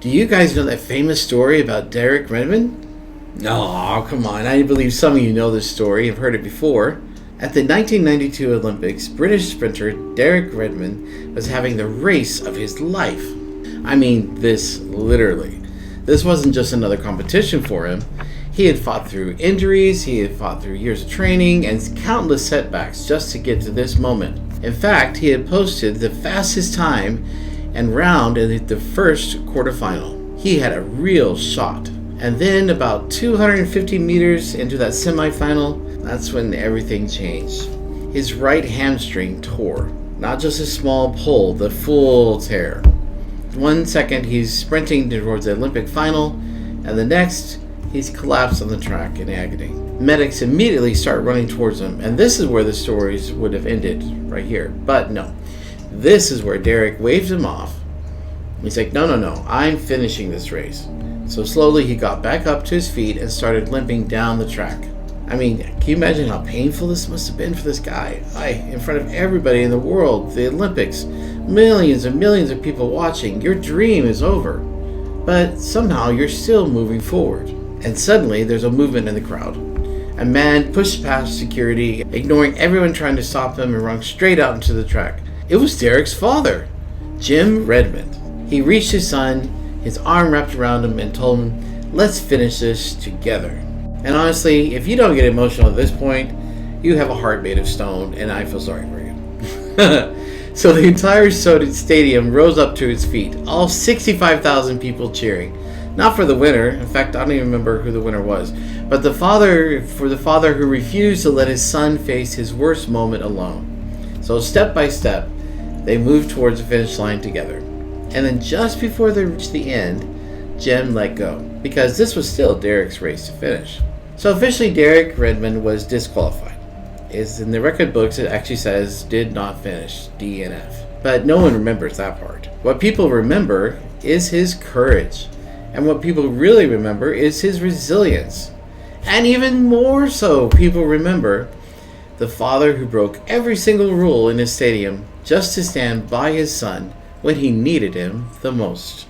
Do you guys know that famous story about Derek Redmond? Oh, come on. I believe some of you know this story. Have heard it before. At the 1992 Olympics, British sprinter Derek Redmond was having the race of his life. I mean, this literally. This wasn't just another competition for him. He had fought through injuries, he had fought through years of training, and countless setbacks just to get to this moment. In fact, he had posted the fastest time and round in the first quarterfinal. He had a real shot. And then about 250 meters into that semifinal, that's when everything changed. His right hamstring tore. Not just a small pull, the full tear. 1 second he's sprinting towards the Olympic final, and the next he's collapsed on the track in agony. Medics immediately start running towards him, and this is where the stories would have ended, right here. But no, this is where Derek waves him off. He's like, no, I'm finishing this race. So slowly he got back up to his feet and started limping down the track. I mean, can you imagine how painful this must have been for this guy? In front of everybody in the world, the Olympics, millions and millions of people watching, your dream is over. But somehow you're still moving forward. And suddenly there's a movement in the crowd. A man pushed past security, ignoring everyone trying to stop him, and ran straight out into the track. It was Derek's father, Jim Redmond. He reached his son, his arm wrapped around him, and told him, "Let's finish this together." And honestly, if you don't get emotional at this point, you have a heart made of stone, and I feel sorry for you. So the entire stadium rose up to its feet, all 65,000 people cheering. Not for the winner. In fact, I don't even remember who the winner was. But the father who refused to let his son face his worst moment alone. So step by step, they moved towards the finish line together. And then just before they reached the end, Jim let go, because this was still Derek's race to finish. So officially Derek Redmond was disqualified. Is in the record books it actually says did not finish, DNF. But no one remembers that part. What people remember is his courage. And what people really remember is his resilience. And even more so, people remember the father who broke every single rule in his stadium just to stand by his son when he needed him the most.